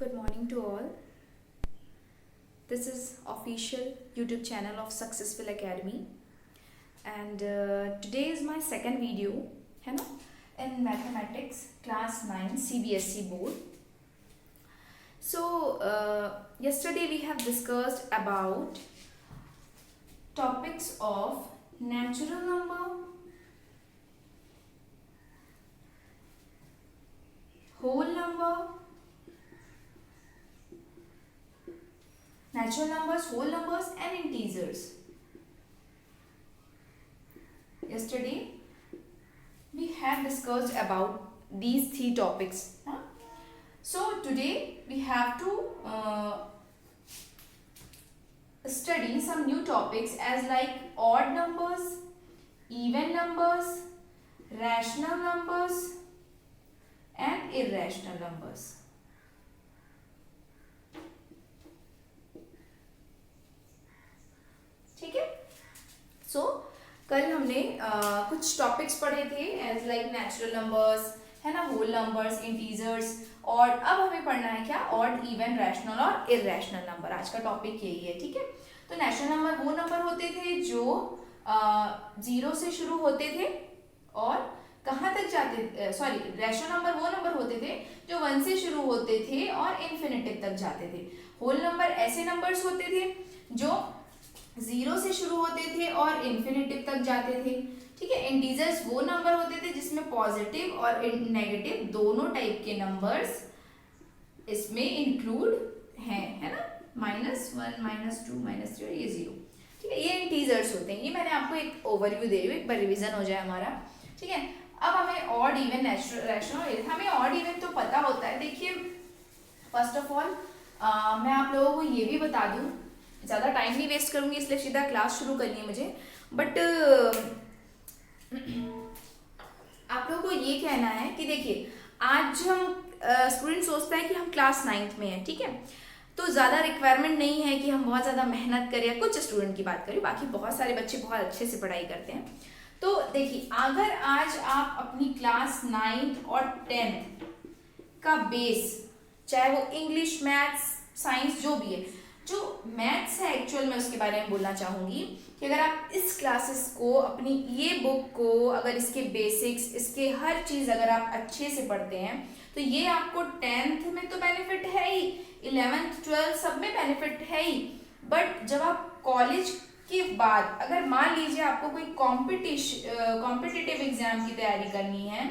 Good morning to all. This is official YouTube channel of Successful Academy, and today is my second video, है ना, in mathematics class 9 CBSE board. So yesterday we have discussed about topics of natural number, whole number, natural numbers, whole numbers and integers. Yesterday we have discussed about these three topics. So today we have to study some new topics as like odd numbers, even numbers, rational numbers and irrational numbers. ठीक है. सो कल हमने कुछ topics पढ़े थे as like natural numbers, है ना, whole numbers, integers, और अब हमें पढ़ना है क्या, ऑड, इवन, रैशनल और इरैशनल नंबर. आज का टॉपिक यही है. ठीक है. तो नेचुरल नंबर वो नंबर होते थे जो 0 से शुरू होते थे और कहाँ तक जाते, सॉरी, रैशनल नंबर वो नंबर होते थे जो 1 से शुरू होते थे और इन्फिनिटिव तक जाते थे. होल नंबर ऐसे नंबर्स होते थे जो 0 से शुरू होते थे और इन्फिनिटिव तक जाते थे. ठीक है. इंटीजर्स वो नंबर होते थे जिसमें पॉजिटिव और नेगेटिव दोनों टाइप के नंबर्स इसमें इंक्लूड हैं, है ना, -1, -2, -3 और ये 0. ठीक है. ये इंटीजर्स होते हैं. ये मैंने आपको एक ओवरव्यू दे रही हूँ, एक बार रिवीजन हो जाए हमारा. ठीक है. अब हमें ऑड, इवन, रैशनल, हमें ऑड इवन तो पता होता है. देखिए, फर्स्ट ऑफ ऑल मैं आप लोगों को ये भी बता दूं, ज़्यादा टाइम नहीं वेस्ट करूंगी इसलिए सीधा क्लास शुरू करनी है मुझे. बट आप लोगों को ये कहना है कि देखिए, आज हम स्टूडेंट सोचता है कि हम क्लास 9th में हैं. ठीक है. तो ज़्यादा रिक्वायरमेंट नहीं है कि हम बहुत ज़्यादा मेहनत करें. कुछ स्टूडेंट की बात करें, बाकी बहुत सारे बच्चे बहुत अच्छे से पढ़ाई करते हैं. तो देखिए, अगर आज आप अपनी क्लास 9th और 10th का बेस, चाहे वो इंग्लिश, मैथ्स, साइंस जो भी है, जो मैथ्स है एक्चुअल में उसके बारे में बोलना चाहूँगी कि अगर आप इस क्लासेस को, अपनी ये बुक को, अगर इसके बेसिक्स, इसके हर चीज़ अगर आप अच्छे से पढ़ते हैं तो ये आपको 10th में तो बेनिफिट है ही, 11th 12th सब में बेनिफिट है ही. बट जब आप कॉलेज के बाद अगर मान लीजिए आपको कोई कॉम्पिटिटिव एग्जाम की तैयारी करनी है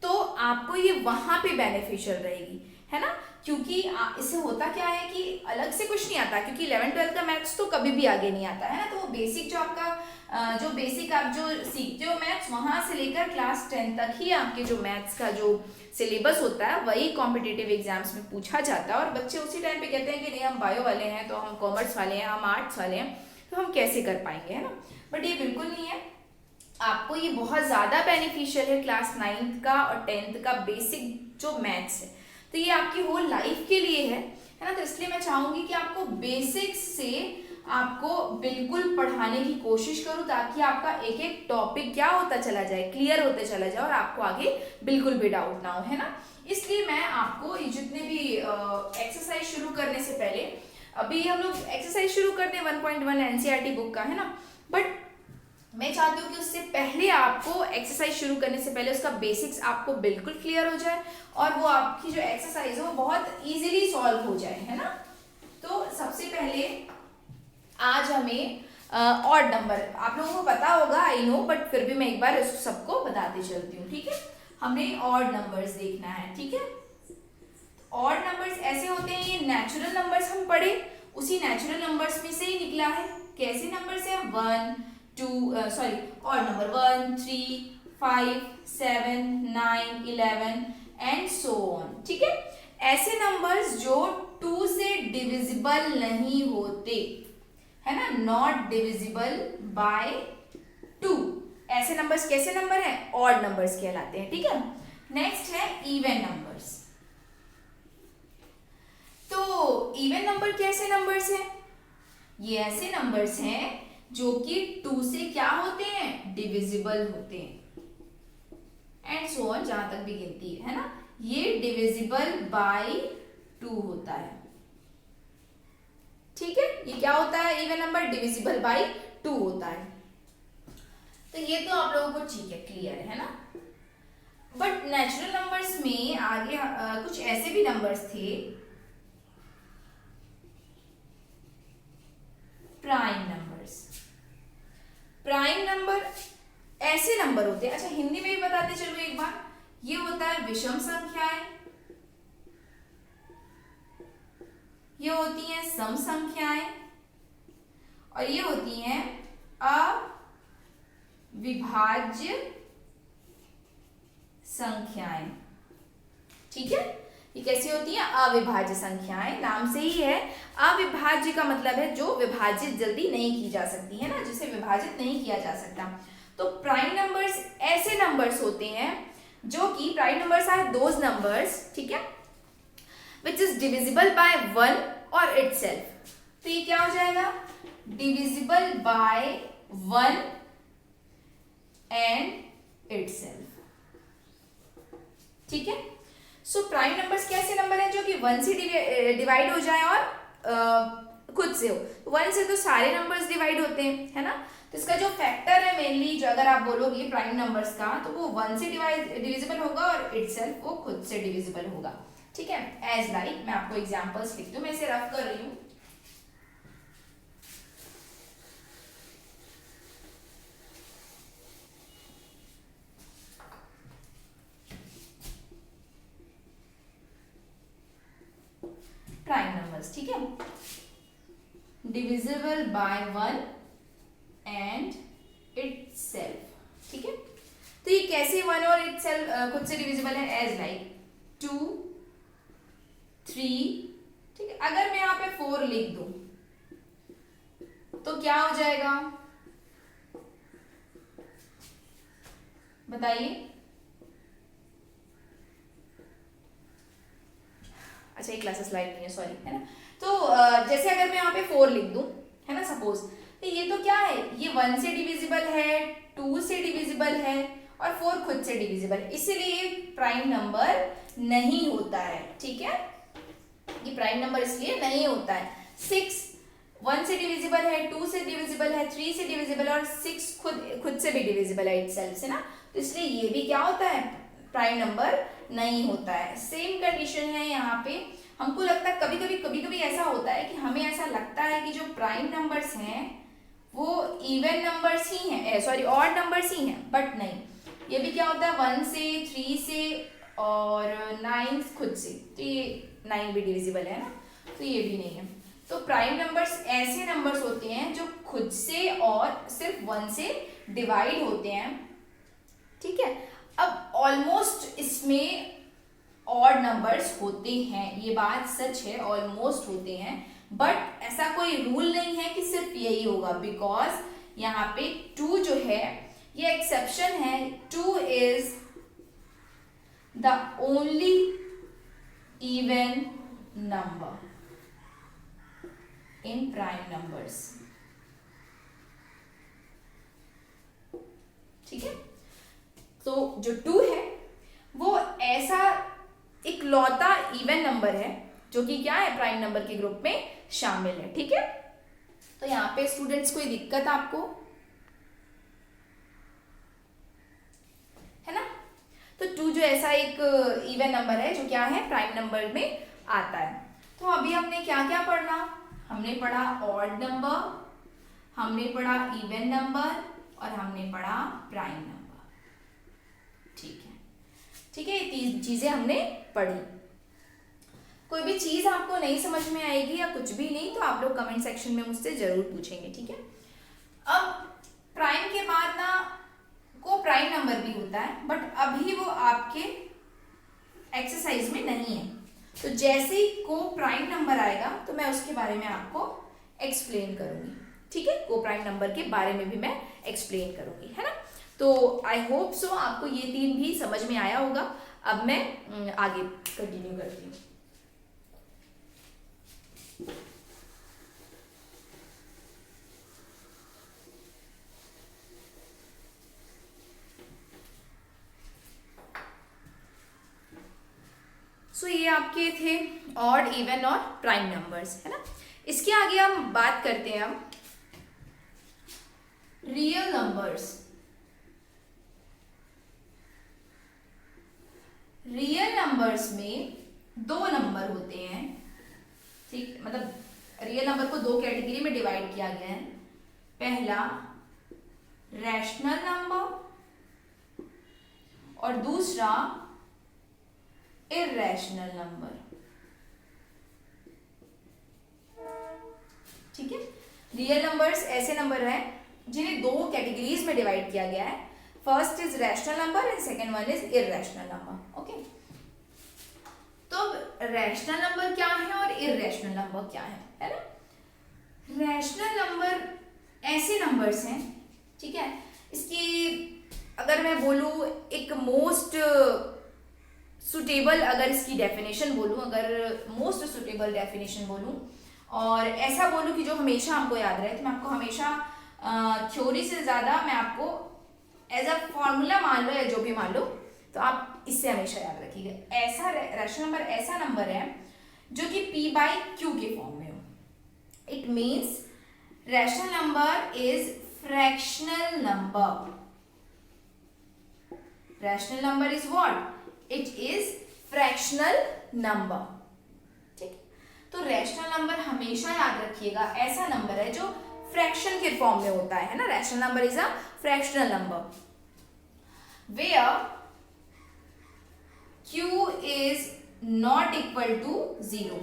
तो आपको ये वहां पे बेनिफिशियल रहेगी, है ना. क्योंकि इससे होता क्या है कि अलग से कुछ नहीं आता, क्योंकि 11th-12th का मैथ्स तो कभी भी आगे नहीं आता है ना. तो वो बेसिक जो आपका जो बेसिक आप जो सीखते हो मैथ्स, वहां से लेकर क्लास 10 तक ही आपके जो मैथ्स का जो सिलेबस होता है वही कॉम्पिटिटिव एग्जाम्स में पूछा जाता है. और बच्चे उसी टाइम पे कहते हैं कि नहीं, हम बायो वाले हैं, तो हम कॉमर्स वाले हैं, हम आर्ट्स वाले हैं, तो हम कैसे कर पाएंगे, है ना. बट ये बिल्कुल नहीं है. आपको ये बहुत ज़्यादा बेनिफिशियल है क्लास 9th का और 10th का बेसिक जो मैथ्स है. तो ये आपकी होल लाइफ के लिए है ना. तो इसलिए मैं चाहूंगी कि आपको बेसिक्स से आपको बिल्कुल पढ़ाने की कोशिश करूं ताकि आपका एक एक टॉपिक क्या होता चला जाए, क्लियर होते चला जाए और आपको आगे बिल्कुल भी डाउट ना हो, है ना. इसलिए मैं आपको ये जितने भी एक्सरसाइज शुरू करने से पहले, अभी हम लोग एक्सरसाइज शुरू करते हैं 1.1 एनसीईआरटी बुक का, है ना. बट मैं चाहती हूँ कि उससे पहले आपको एक्सरसाइज शुरू करने से पहले उसका बेसिक्स आपको बिल्कुल क्लियर हो जाए और वो आपकी जो एक्सरसाइज है वो बहुत इजीली सॉल्व हो जाए, है ना. तो सबसे पहले आज हमें ऑड नंबर, आप लोगों को पता होगा, आई नो, बट फिर भी मैं एक बार इसको सबको बताते चलती हूँ. ठीक है. हमें ऑड नंबर्स देखना है. ठीक है. ऑड नंबर्स ऐसे होते हैं, ये नेचुरल नंबर्स हम पढ़े, उसी नेचुरल नंबर्स में से ही निकला है. कैसे नंबर्स है, 1, 2, odd number 1, 3, 5, 7, 9, 11 and so on. ठीक है. ऐसे नंबर्स जो 2 से डिविजिबल नहीं होते, है ना, नॉट डिविजिबल बाय 2. ऐसे नंबर्स कैसे नंबर हैं, ऑड नंबर्स कहलाते हैं. ठीक है. नेक्स्ट है इवन नंबर्स. तो इवन नंबर कैसे नंबर्स हैं, ये ऐसे नंबर्स हैं जो कि 2 से क्या होते हैं, डिविजिबल होते हैं. एंड सो ऑन, जहां तक भी गिनती है ना. ये डिविजिबल बाय 2 होता है। ठीक है, ये क्या होता है, इवन नंबर डिविजिबल बाय 2 होता है। तो ये तो आप लोगों को ठीक है, क्लियर है ना। बट नेचुरल नंबर्स में आगे कुछ ऐसे भी नंबर्स थे, प्राइम नंबर्स। प्राइम नंबर ऐसे नंबर होते हैं, अच्छा हिंदी में भी बताते चलो एक बार, ये होता है विषम संख्याएं, ये होती हैं सम संख्याएं, और ये होती हैं अविभाज्य संख्याएं। ठीक है, ये कैसी होती हैं, अविभाज्य संख्याएं, नाम से ही है। अविभाज्य का मतलब है जो विभाजित जल्दी नहीं की जा सकती है ना, जिसे विभाजित नहीं किया जा सकता। तो प्राइम नंबर्स ऐसे नंबर्स होते हैं जो कि prime numbers are those numbers, ठीक है, विच इज डिविजिबल बाय 1 और इटसेल्फ। तो ये क्या हो जाएगा, डिविजिबल बाय 1 एंड इटसेल्फ। ठीक है, सो प्राइम नंबर्स कैसे नंबर हैं जो कि 1 से डिवाइड हो जाए और खुद से हो। 1 से तो सारे नंबर्स डिवाइड होते हैं, है ना। तो इसका जो फैक्टर है मेनली, जो अगर आप बोलोगे प्राइम नंबर्स का, तो वो 1 से डिविजिबल होगा और इटसेल्फ वो खुद से डिविजिबल होगा। ठीक है, एज लाइक मैं आपको एग्जांपल्स लिख दूं, मैं इसे रफ कर रही हूं। प्राइम नंबर्स, ठीक है, डिविजिबल बाय 1 एंड इटसेल्फ। ठीक है, तो ये कैसे 1 और इटसेल्फ खुद से डिविजिबल है, एज लाइक 2, 3। ठीक है, अगर मैं यहाँ पे 4 लिख दूं तो क्या हो जाएगा, बताइए। अच्छा, एक क्लास स्लाइड नहीं है, सॉरी, है ना। तो जैसे अगर मैं यहाँ पे 4 लिख दूं, है ना, सपोज, तो ये तो क्या है, ये 1 से डिविजिबल है, 2 से डिविजिबल है और 4 खुद से डिविजिबल है, इसलिए प्राइम नंबर नहीं होता है। ठीक है, ये प्राइम नंबर इसलिए नहीं होता है। 6 1 से डिविजिबल है, 2 से डिविजिबल है, 3 से डिविजिबल है और 6 खुद से भी डिविजिबल है इटसेल्फ से ना, तो इसलिए ये भी क्या होता है, प्राइम नंबर नहीं होता है। सेम कंडीशन है यहाँ पे। हमको लगता है कभी कभी ऐसा होता है कि हमें ऐसा लगता है कि जो प्राइम नंबर्स हैं वो इवन नंबर्स ही हैं, सॉरी ऑड नंबर्स ही हैं, बट नहीं, ये भी क्या होता है, 1 से, 3 से और 9 खुद से, तो ये 9 भी डिविजिबल है ना, तो ये भी नहीं है। तो प्राइम नंबर्स ऐसे नंबर्स होते हैं जो खुद से और सिर्फ 1 से डिवाइड होते हैं। ठीक है, अब ऑलमोस्ट इसमें ऑड नंबर्स होते हैं, ये बात सच है, ऑलमोस्ट होते हैं, बट ऐसा कोई रूल नहीं है कि सिर्फ यही होगा, बिकॉज यहाँ पे 2 जो है ये एक्सेप्शन है। 2 is the only even number in prime numbers. ठीक है, तो जो 2 है वो ऐसा इकलौता इवन नंबर है जो कि क्या है, प्राइम नंबर के ग्रुप में शामिल है। ठीक है, तो यहाँ पे स्टूडेंट्स कोई दिक्कत आपको है ना। तो 2 जो ऐसा एक इवन नंबर है जो क्या है, प्राइम नंबर में आता है। तो अभी हमने क्या क्या पढ़ना, हमने पढ़ा ऑड नंबर, हमने पढ़ा इवन नंबर और हमने पढ़ा प्राइम नंबर। ठीक है, ठीक है, ये 3 चीजें हमने पढ़ी। कोई भी चीज आपको नहीं समझ में आएगी या कुछ भी नहीं, तो आप लोग कमेंट सेक्शन में मुझसे जरूर पूछेंगे। ठीक है, अब प्राइम के बाद ना को प्राइम नंबर भी होता है, बट अभी वो आपके एक्सरसाइज में नहीं है। तो जैसे ही को प्राइम नंबर आएगा तो मैं उसके बारे में आपको एक्सप्लेन करूंगी। ठीक है, को प्राइम नंबर के बारे में भी मैं एक्सप्लेन करूंगी, है ना। तो आई होप सो आपको ये 3 भी समझ में आया होगा। अब मैं आगे कंटिन्यू करती हूँ। सो ये आपके थे ऑड, इवन और प्राइम नंबर्स, है ना। इसके आगे हम बात करते हैं हम रियल नंबर्स। रियल नंबर्स में दो नंबर होते हैं, ठीक, मतलब रियल नंबर को दो कैटेगरी में डिवाइड किया गया है। पहला रैशनल नंबर और दूसरा इररेशनल नंबर, ठीक है। रियल नंबर्स ऐसे नंबर हैं जिन्हें दो कैटेगरीज में डिवाइड किया गया है। First is rational number and second one is irrational number, okay. तो रैशनल नंबर क्या है और इररेशनल नंबर क्या है ना। रैशनल नंबर ऐसे नंबर्स हैं, ठीक है, इसकी अगर मैं बोलूँ एक मोस्ट सुटेबल, अगर इसकी डेफिनेशन बोलूँ, अगर मोस्ट सुटेबल डेफिनेशन बोलूँ और ऐसा बोलूँ कि जो हमेशा हमको याद रहे, तो मैं आपको हमेशा थ्योरी से ज़्यादा मैं आपको एज अ फॉर्मूला मान लो या जो भी मान लो, तो आप इससे हमेशा याद रखिएगा। ऐसा रैशनल नंबर ऐसा नंबर है जो कि p बाई क्यू के फॉर्म में हो। It means rational number is fractional number. Rational number is what? It is fractional number, ठीक। तो रैशनल नंबर हमेशा याद रखिएगा ऐसा नंबर है जो फ्रैक्शन के फॉर्म में होता है ना। Rational number is a fractional number where q is not equal to 0।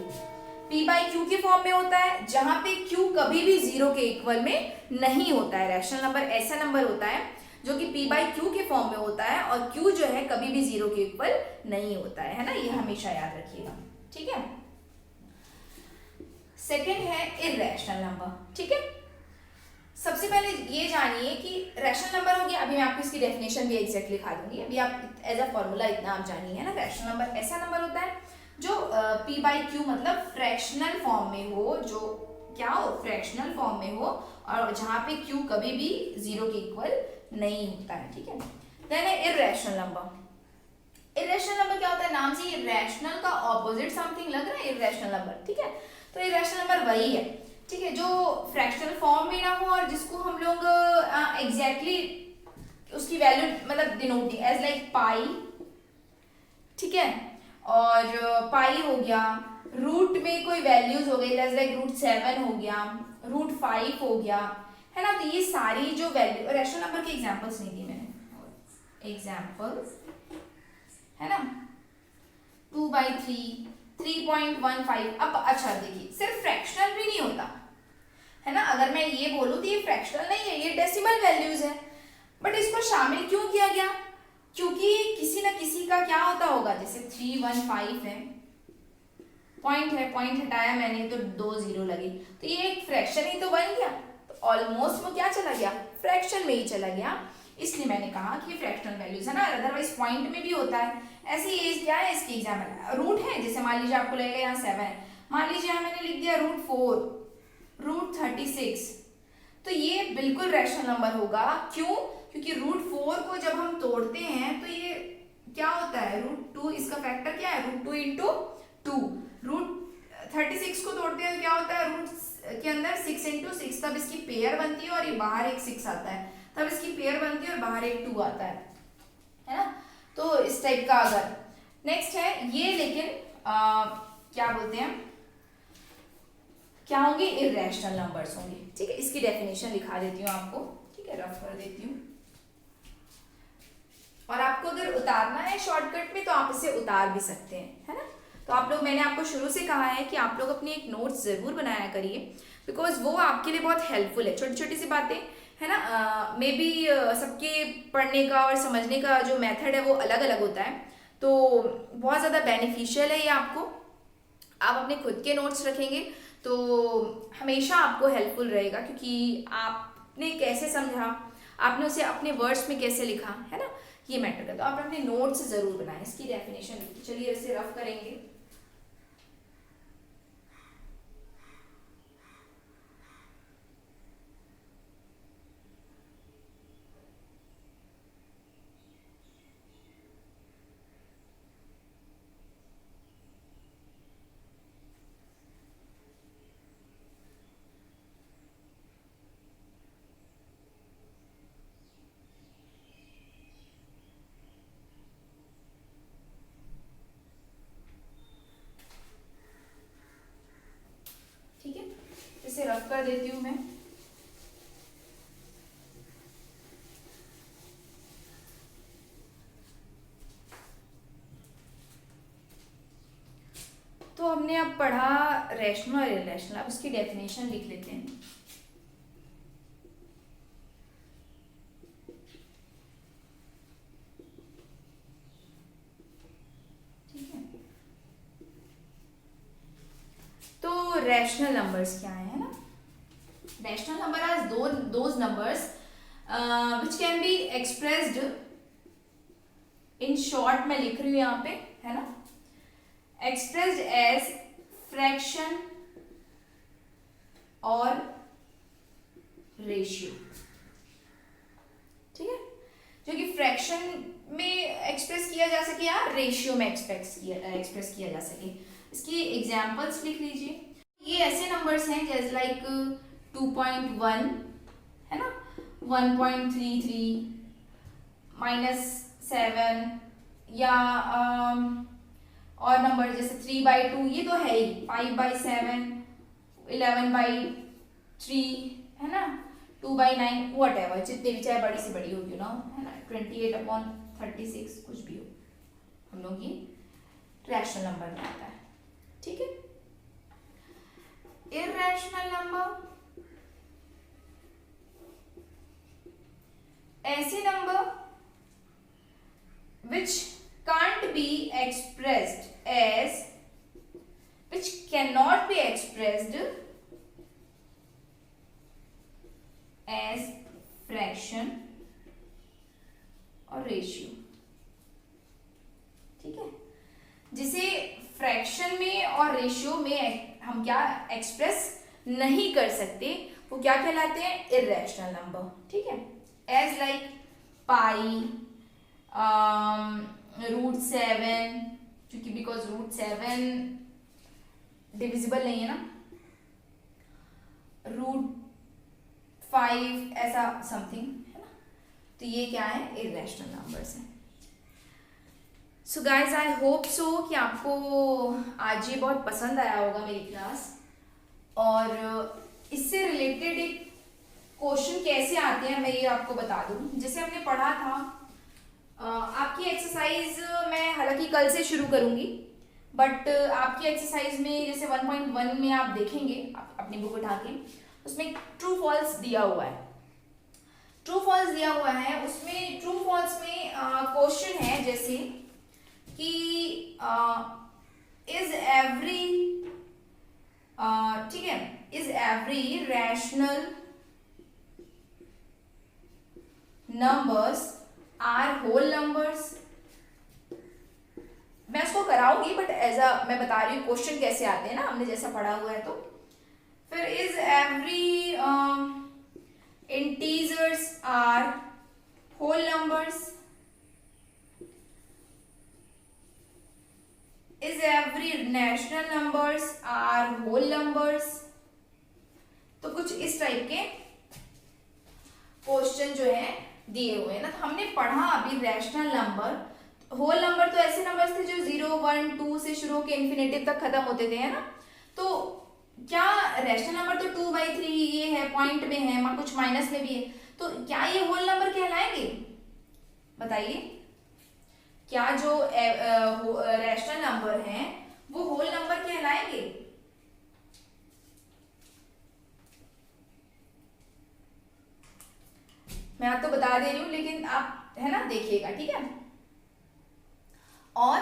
p by q के फॉर्म में होता है जहां पे q कभी भी 0 के इक्वल में नहीं होता है। रैशनल नंबर ऐसा नंबर होता है जो कि p बाई क्यू के फॉर्म में होता है और q जो है कभी भी 0 के इक्वल नहीं होता है ना। ये हमेशा याद रखिएगा, ठीक है। सेकेंड है इररेशनल नंबर, ठीक है। सबसे पहले ये जानिए कि रैशनल नंबर हो गया, अभी मैं आपको इसकी डेफिनेशन भी एग्जैक्टली लिखा दूंगी, अभी आप एज अ फॉर्मूला इतना आप जानिए, है ना। रैशनल नंबर ऐसा नंबर होता है जो p बाई क्यू मतलब फ्रैक्शनल फॉर्म में हो, जो क्या हो, फ्रैक्शनल फॉर्म में हो और जहां पे q कभी भी 0 के इक्वल नहीं होता है, ठीक है। देन है इररेशनल नंबर। इररेशनल नंबर क्या होता है? नाम से इररेशनल का ऑपोजिट समथिंग लग रहा है, इररेशनल नंबर, ठीक है। तो इररेशनल नंबर वही है, ठीक है, जो फ्रैक्शनल फॉर्म में ना हो और जिसको हम लोग एग्जैक्टली उसकी वैल्यू मतलब डिनोटिंग एज लाइक पाई, ठीक है। और पाई हो गया, रूट में कोई वैल्यूज हो गई एज लाइक √7 हो गया, √5 हो गया, है ना। तो ये सारी जो वैल्यू, रैशनल नंबर के एग्जांपल्स नहीं दिए मैंने, एग्जांपल्स है ना, 2/3, 3.15। अब अच्छा देखिए, सिर्फ फ्रैक्शनल भी नहीं होता है ना। अगर मैं ये बोलूँ तो ये फ्रैक्शनल नहीं है, ये डेसिमल वैल्यूज है, बट इसको शामिल क्यों किया गया? क्योंकि किसी ना किसी का क्या होता होगा, जैसे 315 है, पॉइंट है, पॉइंट हटाया मैंने तो 2 0 लगी, तो ये एक फ्रैक्शन ही तो बन गया, तो ऑलमोस्ट वो क्या चला गया, फ्रैक्शन में ही चला गया। इसलिए मैंने कहा कि फ्रैक्शनल वैल्यूज है ना, अदरवाइज पॉइंट में भी होता है। ऐसे ये क्या है, इसके एग्जाम्पल रूट है, जैसे मान लीजिए आपको लगेगा यहाँ 7 है, मान लीजिए यहाँ मैंने लिख दिया √4, √36, तो ये बिल्कुल रैशनल नंबर होगा। क्यों? क्योंकि √4 को जब हम तोड़ते हैं तो ये क्या होता है, √2, इसका फैक्टर क्या है, √2 × 2, √36 को तोड़ते हैं तो क्या होता है, रूट के अंदर 6 × 6, तब इसकी पेयर बनती है और ये बाहर एक 6 आता है, तब इसकी पेयर बनती है और बाहर एक 2 आता है ना। तो इस टाइप का अगर नेक्स्ट है ये, लेकिन क्या बोलते हैं, क्या होंगे, इररेशनल नंबर्स होंगे, ठीक है। इसकी डेफिनेशन लिखा देती हूँ आपको, ठीक है, रफ कर देती हूँ। और आपको अगर उतारना है शॉर्टकट में तो आप इसे उतार भी सकते हैं, है ना। तो आप लोग, मैंने आपको शुरू से कहा है कि आप लोग अपनी एक नोट्स जरूर बनाया करिए, बिकॉज वो आपके लिए बहुत हेल्पफुल है। छोटी छोटी सी बातें, है ना, मे बी सबके पढ़ने का और समझने का जो मेथड है वो अलग अलग होता है, तो बहुत ज़्यादा बेनिफिशियल है ये आपको। आप अपने खुद के नोट्स रखेंगे तो हमेशा आपको हेल्पफुल रहेगा, क्योंकि आपने कैसे समझा, आपने उसे अपने वर्ड्स में कैसे लिखा, है ना, ये मैटर करता है। तो आप अपने नोट्स जरूर बनाएं। इसकी डेफिनेशन चलिए इसे रफ करेंगे। कर देती हूँ मैं। तो हमने अब पढ़ा रैशनल और इरेशनल, अब उसकी डेफिनेशन लिख लेते हैं। ठीक है, तो रैशनल नंबर्स क्या है ना? Rational number are those numbers which can be expressed in short, मैं लिख रही हूँ यहाँ पे, है ना, एक्सप्रेस्ड एज फ्रैक्शन और रेशियो। ठीक है, जो कि फ्रैक्शन में एक्सप्रेस किया जा सके या रेशियो में एक्सप्रेस किया जा सके। इसकी एग्जांपल्स लिख लीजिए। ये ऐसे नंबर्स हैं जैसे लाइक 2.1 है ना, 1.33, -7, या और नंबर जैसे 3/2, ये तो है ही, 5/7, 11/3 है ना, 2/9, वट एवर, जितने भी, चाहे बड़ी से बड़ी होगी ना, है ना, 28/36, कुछ भी हो, हम लोग ये रैशनल नंबर में आता है। ठीक है, इररेशनल नंबर, ऐसे number which can't be expressed as, which cannot be expressed as fraction और रेशियो। ठीक है, जिसे फ्रैक्शन में और रेशियो में हम क्या एक्सप्रेस नहीं कर सकते, वो क्या कहलाते हैं? Irrational number. ठीक है, एज लाइक पाई, √7, क्योंकि बिकॉज √7 डिविजिबल नहीं है ना, √5 ऐसा समथिंग है ना, तो ये क्या है? इररेशनल नंबर्स हैं। So guys, I hope so कि आपको आज ये बहुत पसंद आया होगा मेरी क्लास, और इससे रिलेटेड एक क्वेश्चन कैसे आते हैं मैं ये आपको बता दूं। जैसे हमने पढ़ा था, आपकी एक्सरसाइज मैं हालांकि कल से शुरू करूंगी, बट आपकी एक्सरसाइज में जैसे 1.1 में आप देखेंगे, आप अपनी बुक उठा के, उसमें ट्रू फॉल्स दिया हुआ है। ट्रू फॉल्स दिया हुआ है, उसमें ट्रू फॉल्स में क्वेश्चन है जैसे कि इज एवरी, ठीक है, is every rational numbers are whole numbers. मैं उसको कराऊंगी, बट एज अ मैं बता रही हूँ क्वेश्चन कैसे आते हैं ना, हमने जैसा पढ़ा हुआ है। तो फिर is every integers are whole numbers, is every national numbers are whole numbers. तो कुछ इस टाइप के क्वेश्चन जो है दिए हुए हैं ना। तो हमने पढ़ा अभी रैशनल नंबर, होल नंबर तो ऐसे नंबर्स थे जो 0, 1, 2 से शुरू होकर इन्फिनेटिव तक खत्म होते थे, है ना। तो क्या रैशनल नंबर तो 2/3 ये है, पॉइंट में है, कुछ माइनस में भी है, तो क्या ये होल नंबर कहलाएंगे? बताइए, क्या जो रैशनल नंबर हैं वो होल नंबर कहलाएंगे? मैं आपको बता दे रही हूं, लेकिन आप है ना देखिएगा, ठीक है। और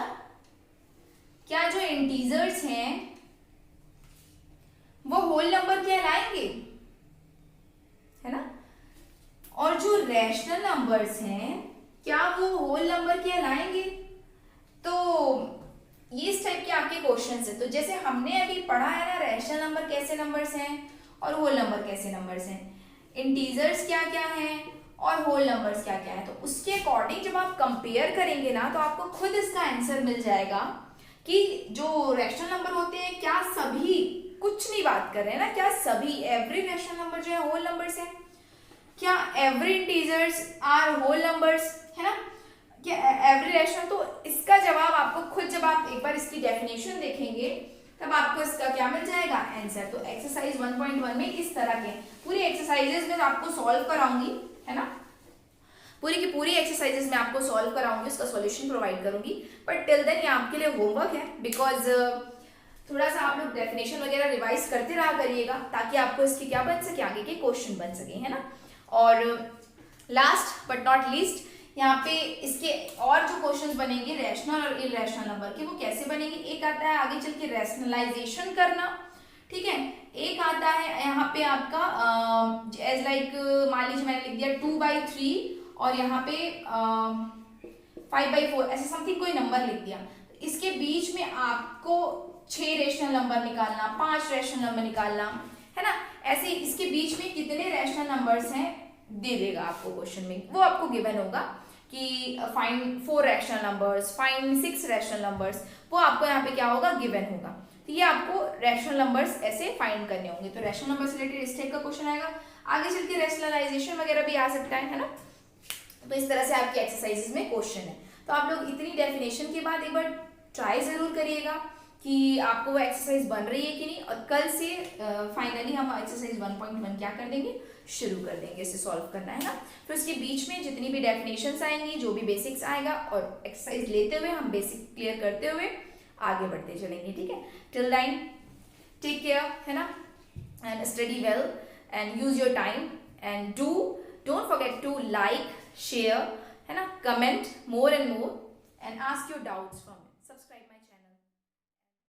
क्या जो इंटीजर्स हैं वो होल नंबर कहलाएंगे, है ना। और जो रैशनल नंबर्स हैं क्या वो होल नंबर कहलाएंगे? तो ये इस टाइप के आपके क्वेश्चंस है। तो जैसे हमने अभी पढ़ा है ना, रैशनल नंबर कैसे नंबर्स हैं और होल नंबर कैसे नंबर्स हैं, इंटीजर्स क्या क्या हैं और होल नंबर्स क्या क्या है, तो उसके अकॉर्डिंग जब आप कंपेयर करेंगे ना, तो आपको खुद इसका आंसर मिल जाएगा कि जो रैशनल नंबर होते हैं क्या सभी, कुछ नहीं बात कर रहे हैं ना, क्या सभी एवरी रैशनल नंबर जो है होल नंबर्स हैं? क्या every integers are whole numbers, है ना, क्या एवरी रैशनल? तो इसका जवाब आपको खुद, जब आप एक बार इसकी डेफिनेशन देखेंगे तब आपको इसका क्या मिल जाएगा, आंसर। तो एक्सरसाइज 1.1 में इस तरह के पूरी एक्सरसाइजेज में आपको सॉल्व कराऊंगी, है ना, पूरी की पूरी एक्सरसाइजेस में आपको सॉल्व कराऊंगी, उसका सॉल्यूशन प्रोवाइड करूंगी। बट टिल देन ये आपके लिए होमवर्क है, बिकॉज थोड़ा सा आप लोग डेफिनेशन वगैरह रिवाइज करते रहा करिएगा, ताकि आपको इसकी क्या बन सके, आगे के क्वेश्चन बन सके, है ना। और लास्ट बट नॉट लीस्ट, यहाँ पे इसके और जो क्वेश्चंस बनेंगे रैशनल और इरेशनल नंबर के, वो कैसे बनेंगे। एक आता है आगे चल के रैशनलाइजेशन करना, ठीक है। एक आता है यहाँ पे आपका एज लाइक मान लीजिए मैंने लिख दिया 2/3 और यहाँ पे 5/4, ऐसे समथिंग कोई नंबर लिख दिया। इसके बीच में आपको 6 रेशनल नंबर निकालना, 5 रेशनल नंबर निकालना, है ना। ऐसे इसके बीच में कितने रेशनल नंबर्स हैं दे देगा आपको क्वेश्चन में, वो आपको गिवन होगा कि find 4 rational numbers, find 6 rational numbers, वो आपको यहाँ पे क्या होगा, गिवन होगा। तो ये आपको रैशनल नंबर्स ऐसे फाइंड करने होंगे। तो रैशनल नंबर से रिलेटेड इस टाइप का क्वेश्चन आएगा। आगे चल के रैशनलाइजेशन वगैरह भी आ सकता है ना। तो इस तरह से आपकी एक्सरसाइजेज में क्वेश्चन है। तो आप लोग इतनी डेफिनेशन के बाद एक बार ट्राई जरूर करिएगा कि आपको वो एक्सरसाइज बन रही है कि नहीं। और कल से फाइनली हम एक्सरसाइज 1.1 क्या कर देंगे, शुरू कर देंगे, इसे सॉल्व करना है ना। फिर उसके बीच में जितनी भी डेफिनेशंस आएंगी, जो भी बेसिक्स आएगा, और एक्सरसाइज लेते हुए हम बेसिक क्लियर करते हुए आगे बढ़ते चलेंगे, ठीक है। टिल देन टेक केयर, है ना, and study well and use your time and don't forget to like, share, है ना, comment more and more and ask your doubts from